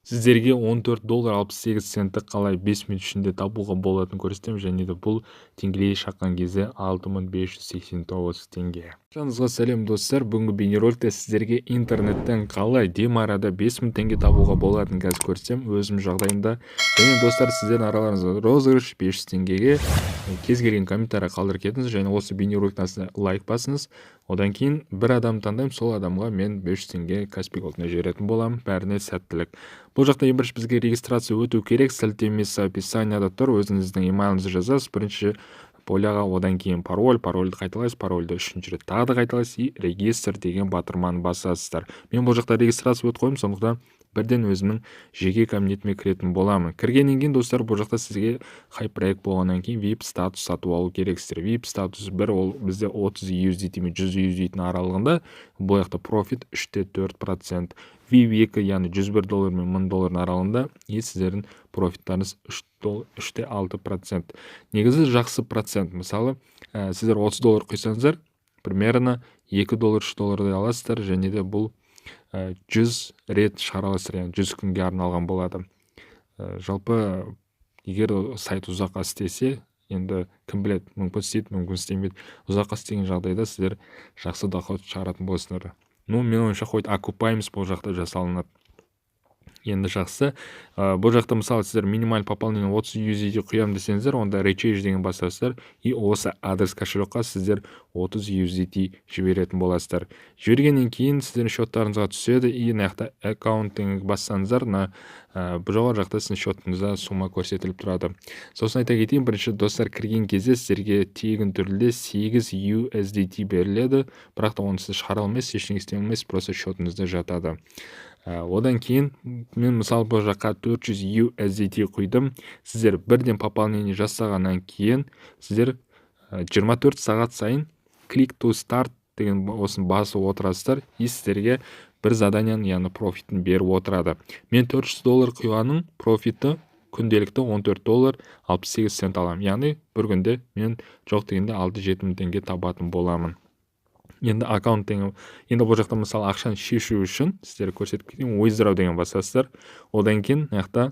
Сіздерге $14.68 қалай 5 минут ішінде табуға болатынын көрсетемін, және де бұл теңгеге шаққан кезде 6589 теңге. Баршаңызға сәлем достар, бүгінгі бейнероликте сіздерге интернеттен қалай дем арада 5000 теңге табуға болатынын қазір көрсетемін өзім жағдайымда. Және достар, сіздердің араларыңызда розыгрыш 500 теңгеге кез келген комментарий қалдырып кетіңіз, және осы бейнероликтің астына лайк басыңыз. Одан кейін бір адам таңдаймын, сол адамға мен 500 теңге Каспий голдына жіберетін боламын. Бәріне сәттілік. Бұл жақта ең бірінші бізге регистрация өту керек, сілтемесі описанияда тұр, өзіңіздің имейліңізді жазасыз, бірінші поляға, одан кейін парольді қайталайсыз, парольді үшінші рет тағы да қайталайсыз, и регистр деген батырманы басасыздар. Мен бұл жақта регистрация өтіп қойдым, сондықтан бірден өзімнің жеке кабинетіме кіретін боламын. Кіргеннен кейін достар, бұл жақта сізге хай проект болғаннан кейін VIP статус сатып алу керексіздер. VIP статус 1 ол бізде 30 USDT мен 100 USDT аралығында, бұл жақта профит 3-4%. VIP 2 яғни $101 мен $1000 аралығында, сіздердің профиттарыңыз 3-6%. Негізі жақсы процент. Мысалы, сіздер $30 құйсаңыздар, примерно $2, $3 аласыздар, және де бұл 100 рет шығара аласыздар, яғни 100 күнге арналған болады. Жалпы, егер сайт ұзаққа істесе, енді кім біледі, мүмкін істейді, мүмкін істемейді. Ұзаққа істеген жағдайда сіздер жақсы доход шығаратын болсыңдар. Мен ойымша окупаемыз бұл жақта жасалынады. Енді жақсы. Бұл жақта мысалы сіздер минималь пополнение 30 USDT құям десеңіздер, онда recharge деген басасыздар, и осы адрес кошелекқа сіздер 30 USDT жіберетін боласыздар. Жібергеннен кейін сіздердің счеттарыңызға түседі, и наяқта аккаунтыңыз бассаңыздар, бұл жоғары жақта сіздің счетыңызда сумма көрсетіліп тұрады. Сосын айта кетейін, бірінші достар, кірген кезде сіздерге тегін түрде 8 USDT беріледі, бірақ та оны сіз шығара алмайсыз, ештеңе істей алмайсыз, просто счетыңызда жатады. Одан кейін мен мысалы бұл жаққа 400 USDT құйдым. Сіздер бірден пополнение жасағаннан кейін сіздер 24 сағат сайын click to start деген осын басып отырасыздар, и сіздерге бір заданияның, яғни профитін беріп отырады. Мен $400 құйғаның профиті күнделікті $14.68 аламын. Яғни бір күнде мен жоқ дегенде 6-7 теңге табатын боламын. Енді аккаунттың, енді бұл жақта мысалы ақшаны шешу үшін сіздер көрсетіп кетейін, withdraw деген басасыздар. Одан кейін наяқта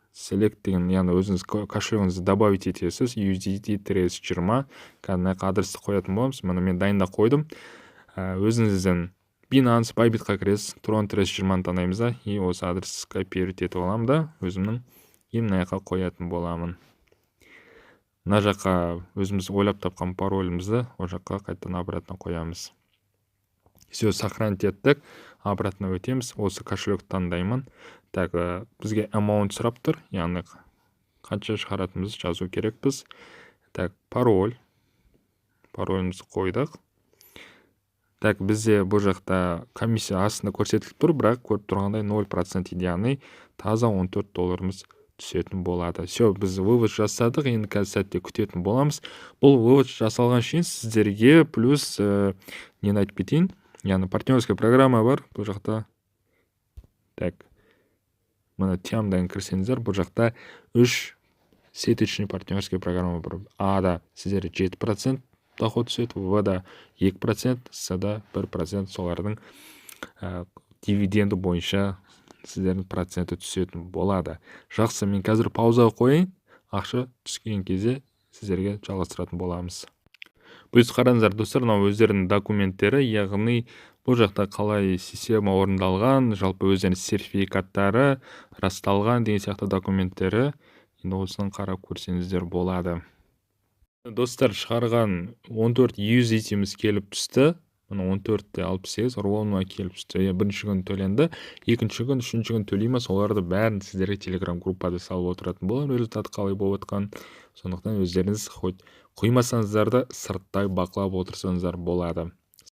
select деген, яғни өзіңіз кошелегіңізді добавить етесіз, USDT 320, қазір адресті қоятын боламыз. Мұны мен дайындап қойдым. Өзіңізден Binance, Bybitқа кіресіз, Tron 320 таңдаймыз да, и осы адресті копировать етіп аламын да, өзімнің мына жаққа қоятын боламын. Мына жаққа өзіміз ойлап тапқан паролімізді о жаққа қайтадан обратно қоямыз. Все, сохранить еттік, обратно өтеміз. Осы кошелек таңдаймын. Так, бізге amount сұрап тұр, яғни қанша шығаратынымызды жазу керекпіз. Так, паролімізді қойдық. Так, бізде бұл жақта комиссия астында көрсетіліп тұр, бірақ көріп тұрғандай 0% яғни таза $14 түсетін болады. Все, біз вывод жасадық, енді қазір сәтте күтетін боламыз. Бұл вывод жасалған үшін сіздерге плюс нені айтып кетейін, яғни партнерская программа бар бұл жақта. Так, мұны темадан кірсеңіздер, бұл жақта 3 сеточный партнерская программа бар. А-да сіздер 7% доход түседі, В-да 2%, С-да 1%, солардың дивиденді бойынша сіздердің проценті түсетін болады. Жақсы, мен қазір паузаға қойын, ақша түскен кезде сіздерге жалғастыратын боламыз. Бұл қараңыздар достар, өздерінің документтері, яғни бұл жақта қалай система орындалған, жалпы өздерінің сертификаттары расталған деген сияқты документтері, енді осыны қарап көрсеңіздер болады. Достар, шығарған 14 USDT-міз келіп түсті. 14.68 ровно келіп түсті. Бірінші күн төленді, екінші күн, үшінші күн төлейміз, оларды бәрін сіздерге телеграм группада салып отыратын боламын, результаты қалай болып отқан. Сондықтан өздеріңіз құймасаңыздар да сырттай бақылап отырсаңыздар болады.